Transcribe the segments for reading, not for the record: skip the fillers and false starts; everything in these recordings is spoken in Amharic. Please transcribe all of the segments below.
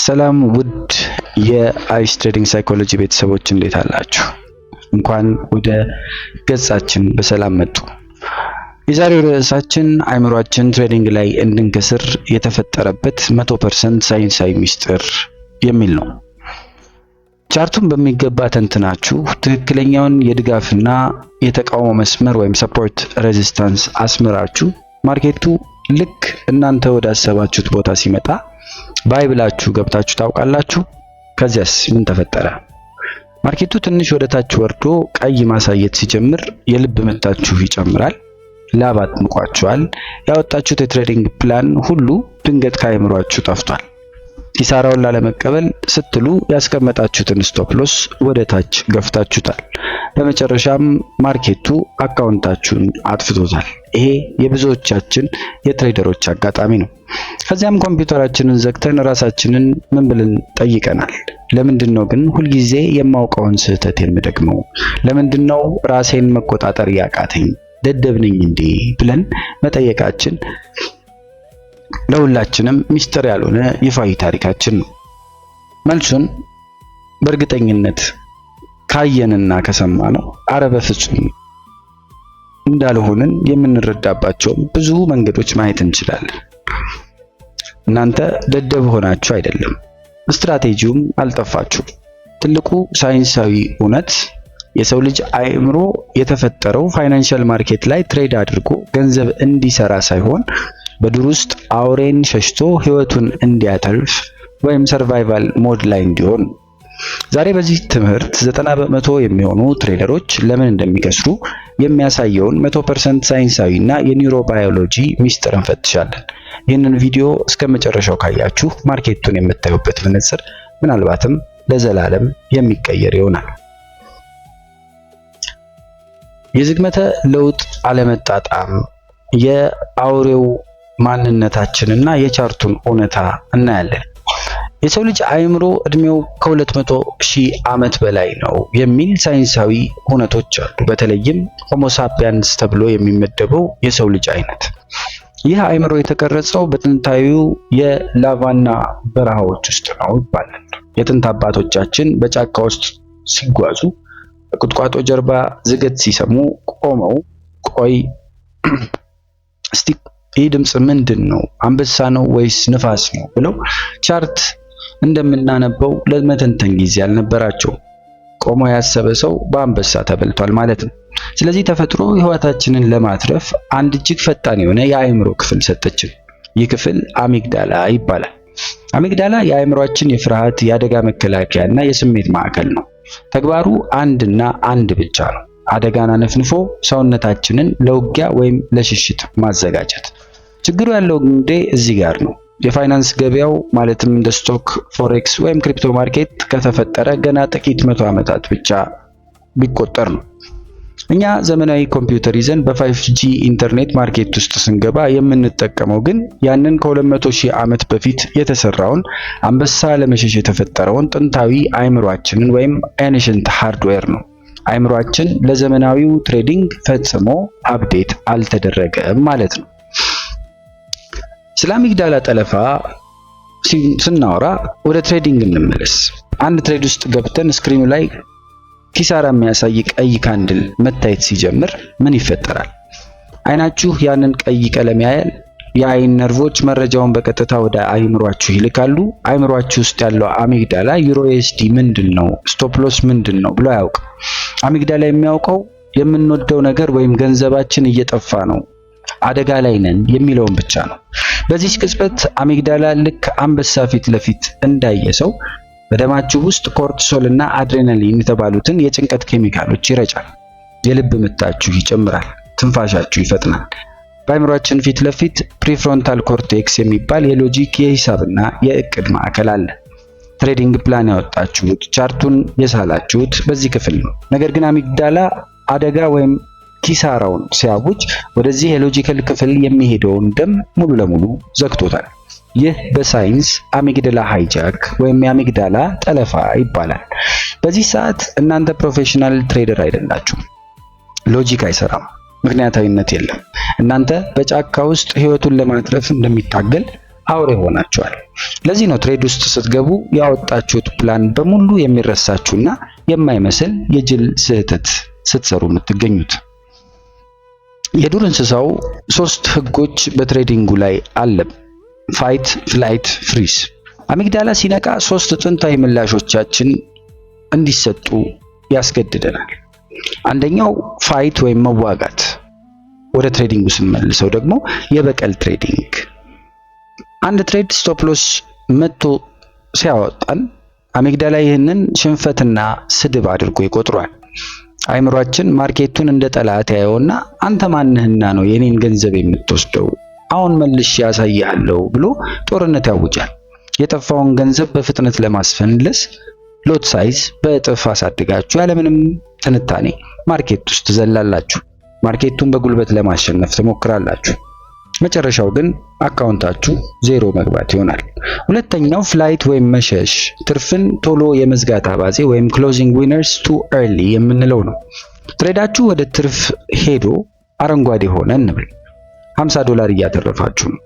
ሰላም ውድ የአይስ ትሬዲንግ ሳይኮሎጂ ቤተሰቦች እንዴት አላችሁ? እንኳን ወደ ገጻችን በሰላም መጡ። የዛሬው ርዕሳችን አእምሯችን ትሬዲንግ ላይ እንድንከስር የተፈጠረበት 100% ሳይንሳዊ ሚስጥር የሚል ነው። ቻርቱን በሚገባ ተንትናችሁ ትክክለኛውን የድጋፍና የተቃውሞ መስመር ወይም ሰፖርት ሬዚስታንስ አስምራችሁ ማርኬቱ ልክ እናንተ ወዳሰባችሁት ቦታ ሲመጣ ባይ ብላችሁ ገብታችሁ ታውቃላችሁ? ከዚያስ ምን ተፈጠረ? ማርኬቱ ትንሽ ወደ ታች ወርዶ ቀይ ማሳየት ሲጀምር የልብ ምታችሁ ይጨምራል፣ ላብ አጥምቋችኋል። ያወጣችሁት የትሬዲንግ ፕላን ሁሉ ድንገት ከአእምሯችሁ ጠፍቷል። ኪሳራውን ላለመቀበል ስትሉ ያስቀመጣችሁትን ስቶፕ ሎስ ወደ ታች ገፍታችሁታል። በመጨረሻም ማርኬቱ አካውንታችሁን አጥፍቶታል። ይሄ የብዙዎቻችን የትሬደሮች አጋጣሚ ነው። ከዚያም ኮምፒውተራችንን ዘግተን ራሳችንን ምን ብለን ጠይቀናል? ለምንድነው ግን ሁልጊዜ የማውቀውን ስህተት የምደግመው? ለምንድነው ራሴን መቆጣጠር ያቃተኝ? ደደብ ነኝ እንዴ ብለን መጠየቃችን ለሁላችንም ሚስጥር ያልሆነ ይፋዊ ታሪካችን ነው። መልሱን በእርግጠኝነት ካየንና ከሰማነው አረ በፍጹም እንዳልሆንን የምንረዳባቸው ብዙ መንገዶች ማየት እንችላለን። እናንተ ደደብ ሆናችሁ አይደለም፣ ስትራቴጂውም አልጠፋችሁም። ትልቁ ሳይንሳዊ እውነት የሰው ልጅ አእምሮ የተፈጠረው ፋይናንሻል ማርኬት ላይ ትሬድ አድርጎ ገንዘብ እንዲሰራ ሳይሆን በዱር ውስጥ አውሬን ሸሽቶ ህይወቱን እንዲያተርፍ ወይም ሰርቫይቫል ሞድ ላይ እንዲሆን። ዛሬ በዚህ ትምህርት 90% የሚሆኑ ትሬደሮች ለምን እንደሚከስሩ የሚያሳየውን 100% ሳይንሳዊና የኒውሮባዮሎጂ ሚስጥር እንፈትሻለን። ይህንን ቪዲዮ እስከ መጨረሻው ካያችሁ ማርኬቱን የምታዩበት መነጽር ምናልባትም ለዘላለም የሚቀየር ይሆናል። የዝግመተ ለውጥ አለመጣጣም የአውሬው ማንነታችንና የቻርቱን እውነታ እናያለን። የሰው ልጅ አእምሮ እድሜው ከ200,000 ዓመት በላይ ነው የሚል ሳይንሳዊ እውነቶች አሉ። በተለይም ሆሞ ሳፒያንስ ተብሎ የሚመደበው የሰው ልጅ አይነት። ይህ አእምሮ የተቀረጸው በጥንታዊው የላቫና በረሃዎች ውስጥ ነው ይባላል። የጥንት አባቶቻችን በጫካ ውስጥ ሲጓዙ በቁጥቋጦ ጀርባ ዝገት ሲሰሙ ቆመው ቆይ እስቲ ይህ ድምጽ ምንድን ነው? አንበሳ ነው ወይስ ንፋስ ነው ብለው ቻርት እንደምናነበው ለመተንተን ጊዜ አልነበራቸው። ቆሞ ያሰበ ሰው በአንበሳ ተበልቷል ማለት ነው። ስለዚህ ተፈጥሮ ህይወታችንን ለማትረፍ አንድ እጅግ ፈጣን የሆነ የአእምሮ ክፍል ሰጠችን። ይህ ክፍል አሚግዳላ ይባላል። አሚግዳላ የአእምሯችን የፍርሃት፣ የአደጋ መከላከያና የስሜት ማዕከል ነው። ተግባሩ አንድና አንድ ብቻ ነው። አደጋን አነፍንፎ ሰውነታችንን ለውጊያ ወይም ለሽሽት ማዘጋጀት። ችግሩ ያለው እንግዲህ እዚህ ጋር ነው። የፋይናንስ ገበያው ማለትም እንደ ስቶክ፣ ፎሬክስ ወይም ክሪፕቶ ማርኬት ከተፈጠረ ገና ጥቂት 100 ዓመታት ብቻ ቢቆጠር ነው። እኛ ዘመናዊ ኮምፒውተር ይዘን በ5G ኢንተርኔት ማርኬት ውስጥ ስንገባ የምንጠቀመው ግን ያንን ከ200,000 ዓመት በፊት የተሰራውን አንበሳ ለመሸሽ የተፈጠረውን ጥንታዊ አእምሯችንን ወይም ኤንሸንት ሃርድዌር ነው። አእምሯችን ለዘመናዊው ትሬዲንግ ፈጽሞ አፕዴት አልተደረገም ማለት ነው። ስለ አሚግዳላ ጠለፋ ስናወራ ወደ ትሬዲንግ እንመለስ። አንድ ትሬድ ውስጥ ገብተን ስክሪኑ ላይ ኪሳራ የሚያሳይ ቀይ ካንድል መታየት ሲጀምር ምን ይፈጠራል? አይናችሁ ያንን ቀይ ቀለም ያያል። የአይን ነርቮች መረጃውን በቀጥታ ወደ አእምሯችሁ ይልካሉ። አእምሯችሁ ውስጥ ያለው አሚግዳላ ዩሮኤስዲ ምንድነው፣ ስቶፕ ሎስ ምንድነው ብሎ አያውቅም። አሚግዳላ የሚያውቀው የምንወደው ነገር ወይም ገንዘባችን እየጠፋ ነው፣ አደጋ ላይ ነን የሚለውን ብቻ ነው። በዚህ ቅጽበት አሚግዳላ ልክ አንበሳ ፊት ለፊት እንዳየ ሰው በደማችሁ ውስጥ ኮርቲሶል እና አድሬናሊን የተባሉትን የጭንቀት ኬሚካሎች ይረጫል። የልብ ምታችሁ ይጨምራል፣ ትንፋሻችሁ ይፈጥናል። በአእምሯችን ፊት ለፊት ፕሪፍሮንታል ኮርቴክስ የሚባል የሎጂክ የሂሳብና የእቅድ ማዕከል አለ። ትሬዲንግ ፕላን ያወጣችሁት፣ ቻርቱን የሳላችሁት በዚህ ክፍል ነው። ነገር ግን አሚግዳላ አደጋ ወይም ኪሳራውን ሲያውጅ ወደዚህ የሎጂካል ክፍል የሚሄደውን ደም ሙሉ ለሙሉ ዘግቶታል። ይህ በሳይንስ አሚግዳላ ሃይጃክ ወይም የአሚግዳላ ጠለፋ ይባላል። በዚህ ሰዓት እናንተ ፕሮፌሽናል ትሬደር አይደላችሁም። ሎጂክ አይሰራም፣ ምክንያታዊነት የለም። እናንተ በጫካ ውስጥ ህይወቱን ለማትረፍ እንደሚታገል አውሬ ሆናችኋል። ለዚህ ነው ትሬድ ውስጥ ስትገቡ ያወጣችሁት ፕላን በሙሉ የሚረሳችሁና የማይመስል የጅል ስህተት ስትሰሩ የምትገኙት። የዱር እንስሳው 3 ህጎች በትሬዲንጉ ላይ አለ። ፋይት፣ ፍላይት፣ ፍሪዝ። አሚግዳላ ሲነቃ 3 ጥንታዊ ምላሾቻችን እንዲሰጡ ያስገድደናል። አንደኛው ፋይት ወይም መዋጋት። ወደ ትሬዲንጉ ስንመልሰው ደግሞ የበቀል ትሬዲንግ። አንድ ትሬድ ስቶፕ ሎስ መጥቶ ሲያወጣን አሚግዳላ ይህንን ሽንፈትና ስድብ አድርጎ ይቆጥሯል። አይምሯችን ማርኬቱን እንደ ጠላት ያየውና አንተ ማንህና ነው የኔን ገንዘብ የምትወስደው? አሁን መልሼ ያሳያለሁ ብሎ ጦርነት ያውጃል። የጠፋውን ገንዘብ በፍጥነት ለማስፈንለስ ሎት ሳይዝ በእጥፍ አሳድጋችሁ ያለምንም ትንታኔ ማርኬት ውስጥ ትዘላላችሁ። ማርኬቱን በጉልበት ለማሸነፍ ትሞክራላችሁ። መጨረሻው ግን አካውንታችሁ ዜሮ መግባት ይሆናል። ሁለተኛው ፍላይት ወይም መሸሽ፣ ትርፍን ቶሎ የመዝጋት አባዜ ወይም ክሎዚንግ ዊነርስ ቱ ኤርሊ የምንለው ነው። ትሬዳችሁ ወደ ትርፍ ሄዶ አረንጓዴ ሆነ እንብል፣ $50 እያተረፋችሁ ነው።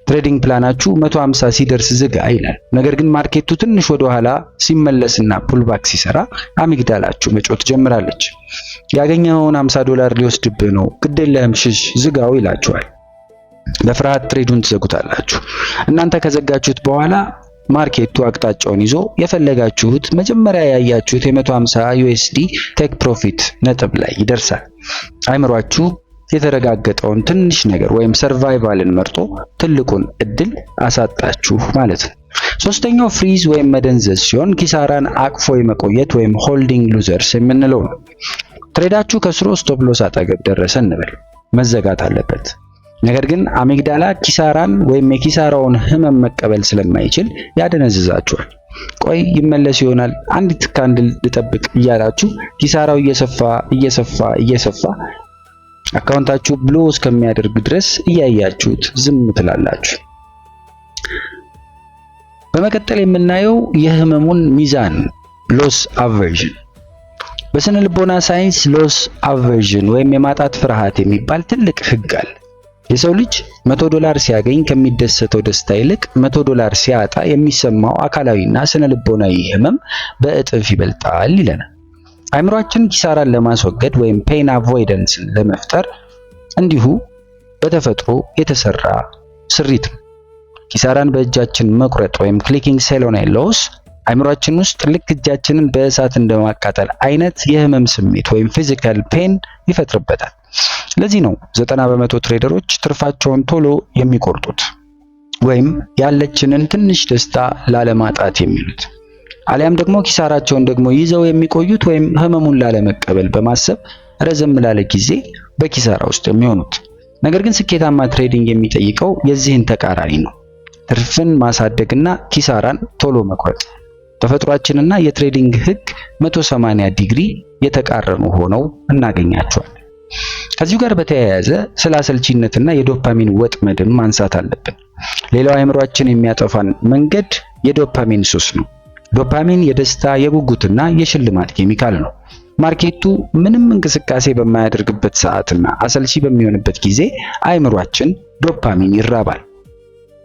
ትሬዲንግ ፕላናችሁ 150 ሲደርስ ዝጋ ይላል። ነገር ግን ማርኬቱ ትንሽ ወደ ኋላ ሲመለስና ፑልባክ ሲሰራ አሚግዳላችሁ መጮት ጀምራለች። ያገኘኸውን $50 ሊወስድብህ ነው፣ ግድ የለህም ሽሽ፣ ዝጋው ይላችኋል። በፍርሃት ትሬዱን ትዘጉታላችሁ። እናንተ ከዘጋችሁት በኋላ ማርኬቱ አቅጣጫውን ይዞ የፈለጋችሁት መጀመሪያ ያያችሁት የ150 USD ቴክ ፕሮፊት ነጥብ ላይ ይደርሳል። አይምሯችሁ የተረጋገጠውን ትንሽ ነገር ወይም ሰርቫይቫልን መርጦ ትልቁን እድል አሳጣችሁ ማለት ነው። ሶስተኛው ፍሪዝ ወይም መደንዘዝ ሲሆን ኪሳራን አቅፎ የመቆየት ወይም ሆልዲንግ ሉዘርስ የምንለው ነው። ትሬዳችሁ ከስሮ ስቶፕ ሎስ አጠገብ ደረሰ እንበል፣ መዘጋት አለበት። ነገር ግን አሚግዳላ ኪሳራን ወይም የኪሳራውን ህመም መቀበል ስለማይችል ያደነዝዛችኋል። ቆይ ይመለስ ይሆናል፣ አንዲት ካንድል ልጠብቅ እያላችሁ ኪሳራው እየሰፋ አካውንታችሁ ብሎ እስከሚያደርግ ድረስ እያያችሁት ዝም ትላላችሁ። በመቀጠል የምናየው የህመሙን ሚዛን ሎስ አቨርዥን። በስነ ልቦና ሳይንስ ሎስ አቨርዥን ወይም የማጣት ፍርሃት የሚባል ትልቅ ህግ አለ። የሰው ልጅ $100 ሲያገኝ ከሚደሰተው ደስታ ይልቅ $100 ሲያጣ የሚሰማው አካላዊና ስነ ልቦናዊ ህመም በእጥፍ ይበልጣል ይለናል። አይምሯችን ኪሳራን ለማስወገድ ወይም ፔን አቮይደንስን ለመፍጠር እንዲሁ በተፈጥሮ የተሰራ ስሪት ነው። ኪሳራን በእጃችን መቁረጥ ወይም ክሊኪንግ ሴል ኦን ኤ ሎስ አይምሯችን ውስጥ ልክ እጃችንን በእሳት እንደማቃጠል አይነት የህመም ስሜት ወይም ፊዚካል ፔን ይፈጥርበታል። ለዚህ ነው 90% ትሬደሮች ትርፋቸውን ቶሎ የሚቆርጡት ወይም ያለችንን ትንሽ ደስታ ላለማጣት የሚሉት፣ አሊያም ደግሞ ኪሳራቸውን ደግሞ ይዘው የሚቆዩት ወይም ህመሙን ላለመቀበል በማሰብ ረዘም ላለ ጊዜ በኪሳራ ውስጥ የሚሆኑት። ነገር ግን ስኬታማ ትሬዲንግ የሚጠይቀው የዚህን ተቃራኒ ነው። ትርፍን ማሳደግና ኪሳራን ቶሎ መቁረጥ። ተፈጥሯችንና የትሬዲንግ ህግ 180 ዲግሪ የተቃረኑ ሆነው እናገኛቸዋለን። ከዚሁ ጋር በተያያዘ ስለ አሰልቺነትና የዶፓሚን ወጥመድም ማንሳት አለብን። ሌላው አእምሯችን የሚያጠፋን መንገድ የዶፓሚን ሱስ ነው። ዶፓሚን የደስታ የጉጉትና የሽልማት ኬሚካል ነው። ማርኬቱ ምንም እንቅስቃሴ በማያደርግበት ሰዓትና አሰልቺ በሚሆንበት ጊዜ አእምሯችን ዶፓሚን ይራባል።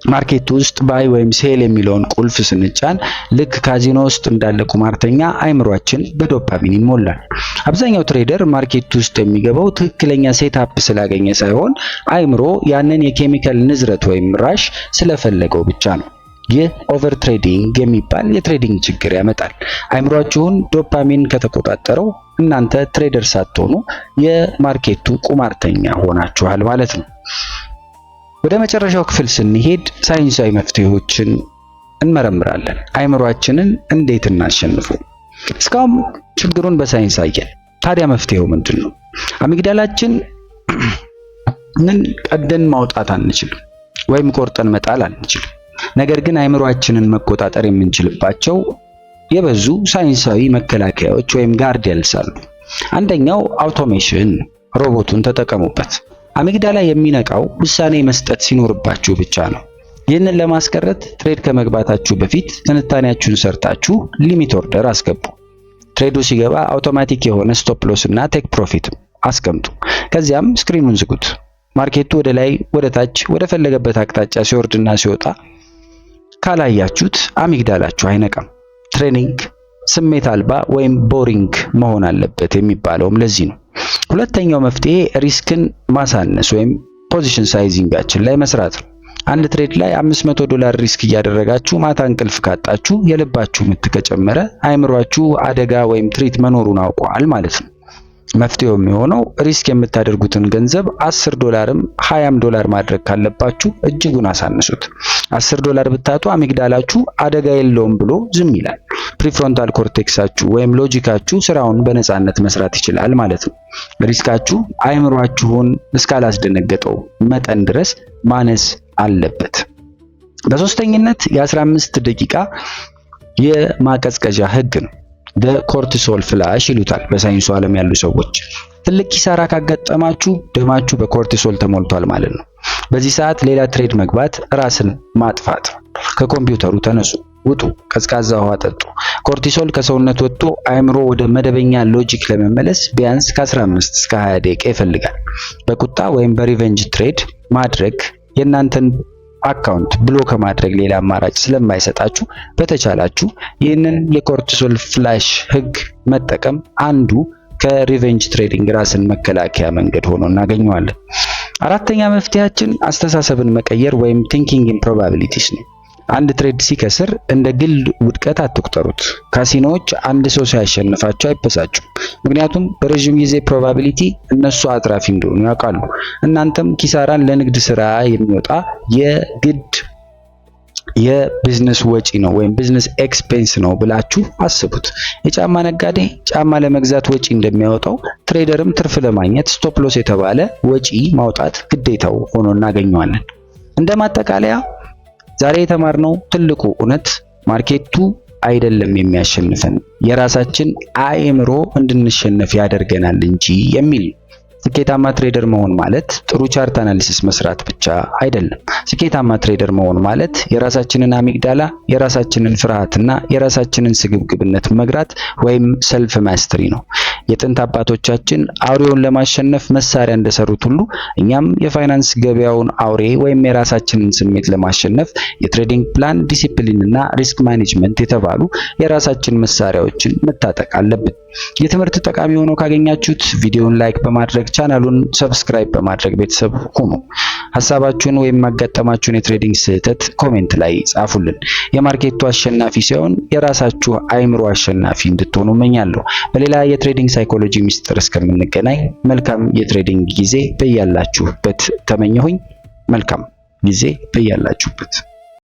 ማርኬቱ ውስጥ ባይ ወይም ሴል የሚለውን ቁልፍ ስንጫን ልክ ካዚኖ ውስጥ እንዳለ ቁማርተኛ አእምሯችን በዶፓሚን ይሞላል። አብዛኛው ትሬደር ማርኬቱ ውስጥ የሚገባው ትክክለኛ ሴትአፕ ስላገኘ ሳይሆን አእምሮ ያንን የኬሚካል ንዝረት ወይም ራሽ ስለፈለገው ብቻ ነው። ይህ ኦቨር ትሬዲንግ የሚባል የትሬዲንግ ችግር ያመጣል። አእምሯችሁን ዶፓሚን ከተቆጣጠረው እናንተ ትሬደር ሳትሆኑ የማርኬቱ ቁማርተኛ ሆናችኋል ማለት ነው። ወደ መጨረሻው ክፍል ስንሄድ ሳይንሳዊ መፍትሄዎችን እንመረምራለን። አእምሯችንን እንዴት እናሸንፈው? እስካሁን ችግሩን በሳይንስ አየን። ታዲያ መፍትሄው ምንድን ነው? አሚግዳላችን ምን ቀደን ማውጣት አንችልም ወይም ቆርጠን መጣል አንችልም። ነገር ግን አእምሯችንን መቆጣጠር የምንችልባቸው የበዙ ሳይንሳዊ መከላከያዎች ወይም ጋርዲያንስ አሉ። አንደኛው አውቶሜሽን፣ ሮቦቱን ተጠቀሙበት። አሚግዳላ የሚነቃው ውሳኔ መስጠት ሲኖርባችሁ ብቻ ነው። ይህንን ለማስቀረት ትሬድ ከመግባታችሁ በፊት ትንታኔያችሁን ሰርታችሁ ሊሚት ኦርደር አስገቡ። ትሬዱ ሲገባ አውቶማቲክ የሆነ ስቶፕ ሎስ እና ቴክ ፕሮፊት አስቀምጡ። ከዚያም ስክሪኑን ዝጉት። ማርኬቱ ወደ ላይ፣ ወደ ታች፣ ወደ ፈለገበት አቅጣጫ ሲወርድና ሲወጣ ካላያችሁት አሚግዳላችሁ አይነቃም። ትሬኒንግ ስሜት አልባ ወይም ቦሪንግ መሆን አለበት የሚባለውም ለዚህ ነው። ሁለተኛው መፍትሄ ሪስክን ማሳነስ ወይም ፖዚሽን ሳይዚንጋችን ላይ መስራት ነው። አንድ ትሬድ ላይ $500 ሪስክ እያደረጋችሁ ማታ እንቅልፍ ካጣችሁ የልባችሁ ምት ከጨመረ አይምሯችሁ አደጋ ወይም ትሪት መኖሩን አውቋል ማለት ነው። መፍትሄው የሚሆነው ሪስክ የምታደርጉትን ገንዘብ $10ም $20 ማድረግ ካለባችሁ እጅጉን አሳንሱት። $10 ብታጡ አሚግዳላችሁ አደጋ የለውም ብሎ ዝም ይላል። ፕሪፍሮንታል ኮርቴክሳችሁ ወይም ሎጂካችሁ ስራውን በነፃነት መስራት ይችላል ማለት ነው። ሪስካችሁ አይምሯችሁን እስካላስደነገጠው መጠን ድረስ ማነስ አለበት። በሶስተኝነት የ15 ደቂቃ የማቀዝቀዣ ህግ ነው። ኮርቲሶል ፍላሽ ይሉታል በሳይንሱ ዓለም ያሉ ሰዎች። ትልቅ ኪሳራ ካጋጠማችሁ ደማችሁ በኮርቲሶል ተሞልቷል ማለት ነው። በዚህ ሰዓት ሌላ ትሬድ መግባት ራስን ማጥፋት። ከኮምፒውተሩ ተነሱ፣ ውጡ፣ ቀዝቃዛ ውሃ ጠጡ። ኮርቲሶል ከሰውነት ወጥቶ አእምሮ ወደ መደበኛ ሎጂክ ለመመለስ ቢያንስ ከ15 እስከ 20 ደቂቃ ይፈልጋል። በቁጣ ወይም በሪቨንጅ ትሬድ ማድረግ የእናንተን አካውንት ብሎክ ከማድረግ ሌላ አማራጭ ስለማይሰጣችሁ በተቻላችሁ ይህንን የኮርቲሶል ፍላሽ ህግ መጠቀም አንዱ ከሪቨንጅ ትሬዲንግ ራስን መከላከያ መንገድ ሆኖ እናገኘዋለን። አራተኛ መፍትሄያችን አስተሳሰብን መቀየር ወይም ቲንኪንግ ኢን ፕሮባቢሊቲስ ነው። አንድ ትሬድ ሲከስር እንደ ግል ውድቀት አትቁጠሩት። ካሲኖዎች አንድ ሰው ሲያሸንፋቸው አይበሳጩም። ምክንያቱም በረዥም ጊዜ ፕሮባቢሊቲ እነሱ አትራፊ እንደሆኑ ያውቃሉ። እናንተም ኪሳራን ለንግድ ስራ የሚወጣ የግድ የቢዝነስ ወጪ ነው ወይም ቢዝነስ ኤክስፔንስ ነው ብላችሁ አስቡት። የጫማ ነጋዴ ጫማ ለመግዛት ወጪ እንደሚያወጣው ትሬደርም ትርፍ ለማግኘት ስቶፕ ሎስ የተባለ ወጪ ማውጣት ግዴታው ሆኖ እናገኘዋለን። እንደ ማጠቃለያ ዛሬ የተማርነው ትልቁ እውነት ማርኬቱ አይደለም የሚያሸንፈን፣ የራሳችን አእምሮ እንድንሸነፍ ያደርገናል እንጂ የሚል ነው። ስኬታማ ትሬደር መሆን ማለት ጥሩ ቻርት አናሊሲስ መስራት ብቻ አይደለም። ስኬታማ ትሬደር መሆን ማለት የራሳችንን አሚግዳላ፣ የራሳችንን ፍርሃትና የራሳችንን ስግብግብነት መግራት ወይም ሰልፍ ማስተሪ ነው። የጥንት አባቶቻችን አውሬውን ለማሸነፍ መሳሪያ እንደሰሩት ሁሉ እኛም የፋይናንስ ገበያውን አውሬ ወይም የራሳችንን ስሜት ለማሸነፍ የትሬዲንግ ፕላን፣ ዲሲፕሊን እና ሪስክ ማኔጅመንት የተባሉ የራሳችን መሳሪያዎችን መታጠቅ አለብን። የትምህርት ጠቃሚ ሆኖ ካገኛችሁት ቪዲዮውን ላይክ በማድረግ ቻናሉን ሰብስክራይብ በማድረግ ቤተሰብ ሁኑ። ሐሳባችሁን ወይም ያጋጠማችሁን የትሬዲንግ ስህተት ኮሜንት ላይ ጻፉልን። የማርኬቱ አሸናፊ ሳይሆን የራሳችሁ አእምሮ አሸናፊ እንድትሆኑ እመኛለሁ። በሌላ የትሬዲንግ ሳይኮሎጂ ሚስጥር እስከምንገናኝ መልካም የትሬዲንግ ጊዜ በያላችሁበት ተመኘሁኝ። መልካም ጊዜ በያላችሁበት